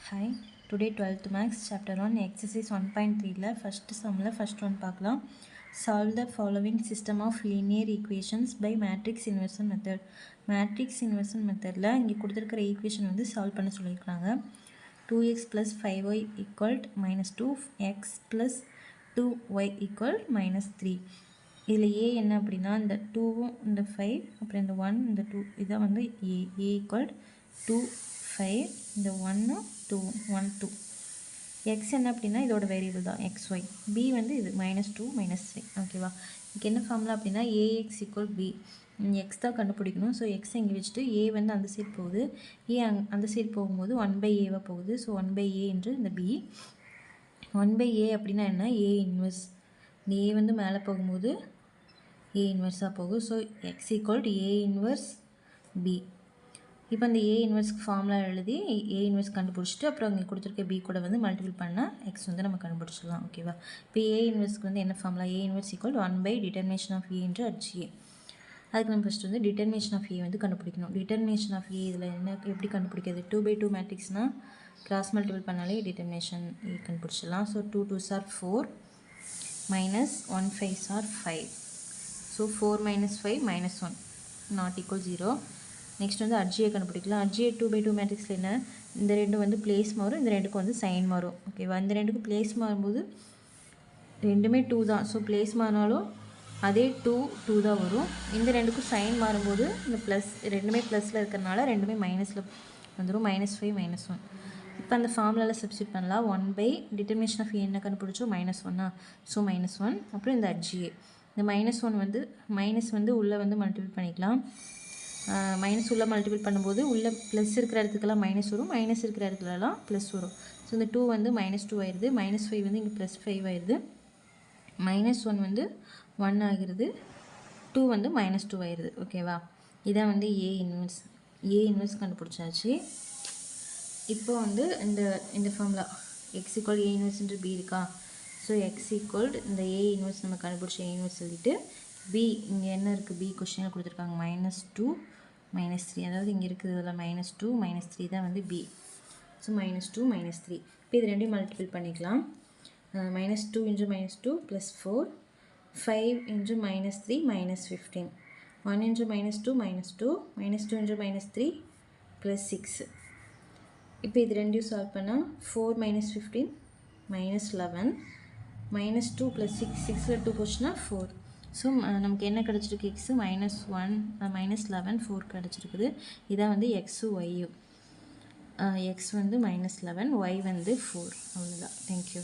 Hi, today 12th Max chapter 1 exercise 1.3 la first sum la first one பார்க்கலாம். Solve the following system of linear equations by matrix inversion method. Matrix inversion method la இங்க கொடுத்திருக்கிற equation வந்து solve பண்ண சொல்லிருக்காங்க. 2x plus 5y equal minus 2, x plus 2y equal minus 3. இதில் a என்ன அப்படின்னா இந்த 2 இந்த 5 அப்புறம் இந்த 1 இந்த 2 இதான் வந்து a equal 2 5 இந்த 1 2 1 2 x என்ன அப்படின்னா இதோட வேரியபிள் தான் xy b வந்து இது -2 -3 ஓகேவா இதுக்கு என்ன ஃபார்முலா அப்படின்னா ax = b x தான் கண்டுபிடிக்கணும் ஸோ x இங்கே வச்சுட்டு a வந்து அந்த சைடு போகுது a அந்த சைடு போகும்போது 1/a போகுது ஸோ 1/a என்று இந்த b 1/a அப்படின்னா என்ன a இன்வெர்ஸ் இந்த a வந்து மேலே போகும்போது a இன்வெர்ஸாக போகும் so x = a inverse b இப்போ இந்த a இன்வெர்ஸ்க்கு ஃபார்முலா எழுதி a இன்வெர்ஸ் கண்டுபிடிச்சிட்டு அப்புறம் இங்கே கொடுத்துருக்க b கூட வந்து மல்டிபிள் பண்ணால் x வந்து நம்ம கண்டுபிடிச்சிடலாம் ஓகேவா இப்போ a இன்வெர்ஸ்க்கு வந்து என்ன formula a inverse = 1/determination of a into HA அதுக்கு நம்ம ஃபஸ்ட்டு வந்து டிட்டர்மினேஷன் ஆஃப் a வந்து கண்டுபிடிக்கணும் டிட்டர்மினேஷன் ஆஃப் a இதில் என்ன எப்படி கண்டுபிடிக்கிறது 2/2 மேட்ரிக்ஸ்னால் கிராஸ் மல்டிபிள் பண்ணாலே டிட்டர்மினேஷன் a கண்டுபிடிச்சிடலாம் so 2 2s are 4 -1 5s are 5 so 4 - 5 -1 not equal 0 next வந்து அட்ஜியை கண்டுபிடிக்கலாம் அட்ஜியை 2/2 மேட்ரிக்ஸில் என்ன இந்த ரெண்டும் வந்து பிளேஸ் மாறும் இந்த ரெண்டுக்கும் வந்து சைன் மாறும் ஓகேவா இந்த ரெண்டுக்கும் பிளேஸ் மாறும்போது ரெண்டுமே 2 தான் ஸோ பிளேஸ் மாறினாலும் அதே 2 தான் வரும் இந்த ரெண்டுக்கும் சைன் மாறும்போது இந்த ப்ளஸ் ரெண்டுமே ப்ளஸில் இருக்கிறனால ரெண்டுமே மைனஸில் வந்துடும் -5 -1 இப்போ அந்த ஃபார்முலாவில் சப்ஸ்டியூட் பண்ணலாம் 1/determination of a என்ன கண்டுபிடிச்சோம் -1 ஸோ -1 அப்புறம் இந்த அட்ஜிஏ இந்த -1 வந்து மைனஸ் வந்து உள்ளே வந்து மல்டிபிள் பண்ணிக்கலாம் மைனஸ் உள்ள மல்டிபிள் பண்ணும்போது உள்ள ப்ளஸ் இருக்கிற இடத்துக்கெல்லாம் மைனஸ் வரும் மைனஸ் இருக்கிற இடத்துலலாம் ப்ளஸ் வரும் ஸோ இந்த 2 வந்து -2 ஆயிடுது -5 வந்து இங்கே +5 ஆயிடுது -1 வந்து 1 ஆகிடுது 2 வந்து -2 ஆயிடுது ஓகேவா இதான் வந்து a இன்வெர்ஸ் கண்டுபிடிச்சாச்சு இப்போ வந்து இந்த formula x = a inverse into b இருக்கா ஸோ x = இந்த a இன்வெர்ஸ் நம்ம கண்டுபிடிச்ச a இன்வெர்ஸ் எழுதிட்டு b இங்கே என்ன இருக்குது b கொஸ்டினில் கொடுத்துருக்காங்க -2 -3 அதாவது இங்கே இருக்குது இதில் -2 -3 தான் வந்து b ஸோ -2 -3 இப்போ இது ரெண்டையும் மல்டிபிள் பண்ணிக்கலாம் -2 × -2 +4 5 × -3 -15 1 × -2 -2 -2 × -3 +6 இப்போ இது ரெண்டையும் சால்வ் பண்ணால் 4 - 15 -11 -2 +6 6ல் 2 போச்சுன்னா 4 ஸோ நமக்கு என்ன கிடச்சிருக்கு எக்ஸு -1 -11 4 கிடச்சிருக்குது இதான் வந்து எக்ஸு ஒய்யு எக்ஸ் வந்து -11 ஒய் வந்து 4 அவ்வளோதான் தேங்க்யூ